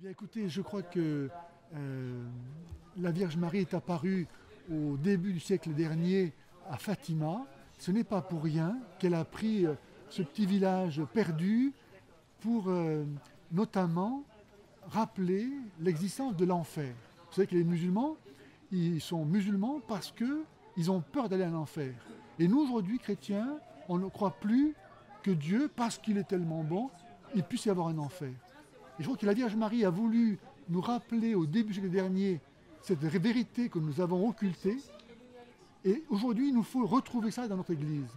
Bien écoutez, je crois que la Vierge Marie est apparue au début du siècle dernier à Fatima. Ce n'est pas pour rien qu'elle a pris ce petit village perdu pour notamment rappeler l'existence de l'enfer. Vous savez que les musulmans, ils sont musulmans parce qu'ils ont peur d'aller en enfer. Et nous aujourd'hui, chrétiens, on ne croit plus que Dieu, parce qu'il est tellement bon, il puisse y avoir un enfer. Et je crois que la Vierge Marie a voulu nous rappeler au début du siècle dernier cette vérité que nous avons occultée. Et aujourd'hui, il nous faut retrouver ça dans notre Église.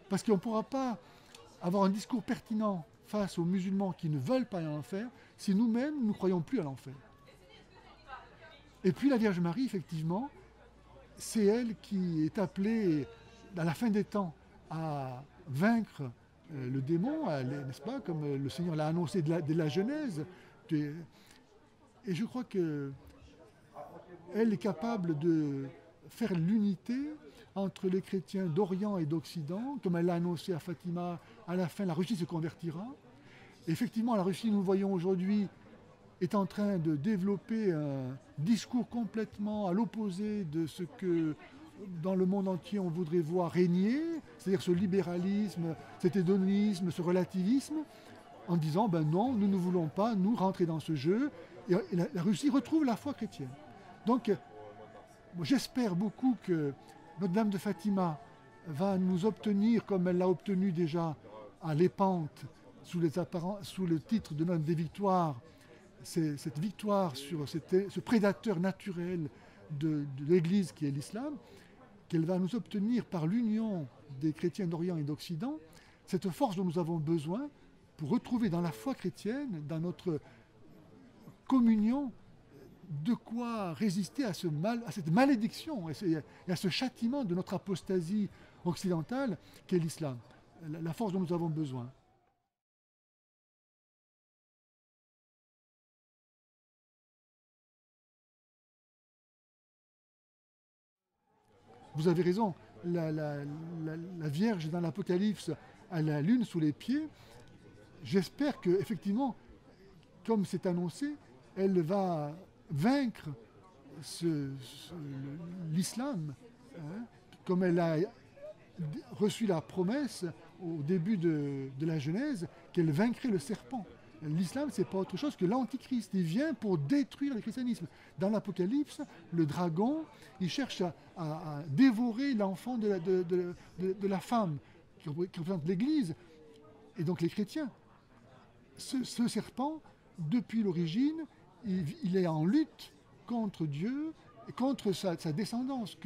Parce qu'on ne pourra pas avoir un discours pertinent face aux musulmans qui ne veulent pas aller en enfer si nous-mêmes nous ne croyons plus à l'enfer. Et puis la Vierge Marie, effectivement, c'est elle qui est appelée à la fin des temps à vaincre le démon, n'est-ce pas, comme le Seigneur l'a annoncé dès la Genèse. Et je crois qu'elle est capable de faire l'unité entre les chrétiens d'Orient et d'Occident, comme elle l'a annoncé à Fatima. À la fin, la Russie se convertira. Et effectivement, la Russie, nous voyons aujourd'hui, est en train de développer un discours complètement à l'opposé de ce que dans le monde entier on voudrait voir régner, c'est-à-dire ce libéralisme, cet hédonisme, ce relativisme, en disant ben non, nous ne voulons pas nous rentrer dans ce jeu. Et la Russie retrouve la foi chrétienne. Donc j'espère beaucoup que Notre-Dame de Fatima va nous obtenir, comme elle l'a obtenu déjà à Lépante, sous le titre de Notre des Victoires, cette victoire sur ce prédateur naturel de l'Église qui est l'islam, qu'elle va nous obtenir par l'union des chrétiens d'Orient et d'Occident, cette force dont nous avons besoin pour retrouver dans la foi chrétienne, dans notre communion, de quoi résister à cette malédiction et à ce châtiment de notre apostasie occidentale qu'est l'islam. La force dont nous avons besoin. Vous avez raison, la Vierge dans l'Apocalypse a la lune sous les pieds. J'espère qu'effectivement, comme c'est annoncé, elle va vaincre l'islam, hein, comme elle a reçu la promesse au début de la Genèse, qu'elle vaincrait le serpent. L'islam, ce n'est pas autre chose que l'antichrist. Il vient pour détruire le christianisme. Dans l'Apocalypse, le dragon, il cherche à dévorer l'enfant de la femme, qui représente l'Église, et donc les chrétiens. Ce serpent, depuis l'origine, il est en lutte contre Dieu, contre sa descendance,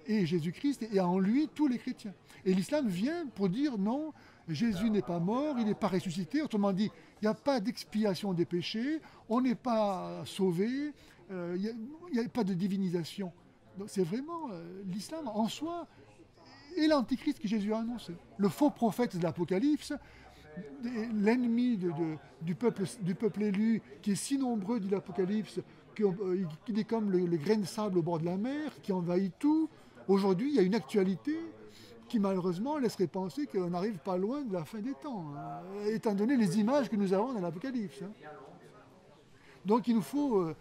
et Jésus-Christ, et en lui tous les chrétiens. Et l'islam vient pour dire non, Jésus n'est pas mort, il n'est pas ressuscité. Autrement dit, il n'y a pas d'expiation des péchés, on n'est pas sauvé, il n'y a pas de divinisation. Donc c'est vraiment l'islam en soi et l'antichrist que Jésus a annoncé. Le faux prophète de l'Apocalypse, l'ennemi du peuple élu, qui est si nombreux, dit l'Apocalypse, qui est comme le grain de sable au bord de la mer, qui envahit tout. Aujourd'hui, il y a une actualité qui malheureusement laisserait penser qu'on n'arrive pas loin de la fin des temps, hein, étant donné les images que nous avons dans l'Apocalypse. Hein. Donc il nous faut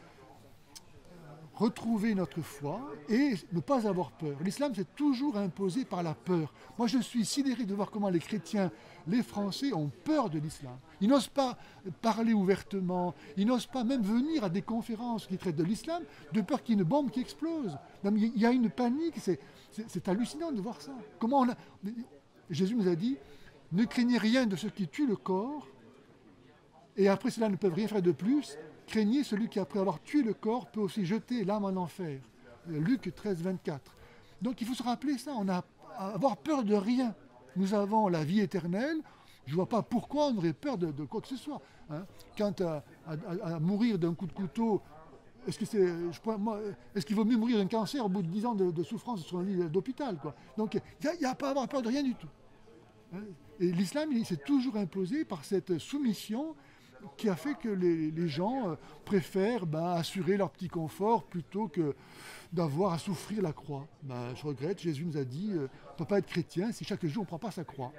retrouver notre foi et ne pas avoir peur. L'islam s'est toujours imposé par la peur. Moi je suis sidéré de voir comment les chrétiens, les Français ont peur de l'islam. Ils n'osent pas parler ouvertement, ils n'osent pas même venir à des conférences qui traitent de l'islam, de peur qu'il y ait une bombe qui explose. Il y a une panique, c'est hallucinant de voir ça. Jésus nous a dit, ne craignez rien de ce qui tue le corps, et après cela ne peuvent rien faire de plus. Craignez celui qui, après avoir tué le corps, peut aussi jeter l'âme en enfer. Luc 13, 24. Donc il faut se rappeler ça, on a à avoir peur de rien. Nous avons la vie éternelle, je ne vois pas pourquoi on aurait peur de quoi que ce soit. Hein. Quant à mourir d'un coup de couteau, est-ce qu'il vaut mieux mourir d'un cancer au bout de 10 ans de souffrance sur un lit d'hôpital, quoi. Donc il n'y a pas à avoir peur de rien du tout. Hein. Et l'islam, il s'est toujours imposé par cette soumission qui a fait que les gens préfèrent assurer leur petit confort plutôt que d'avoir à souffrir la croix. Je regrette, Jésus nous a dit, on ne peut pas être chrétien si chaque jour on ne prend pas sa croix.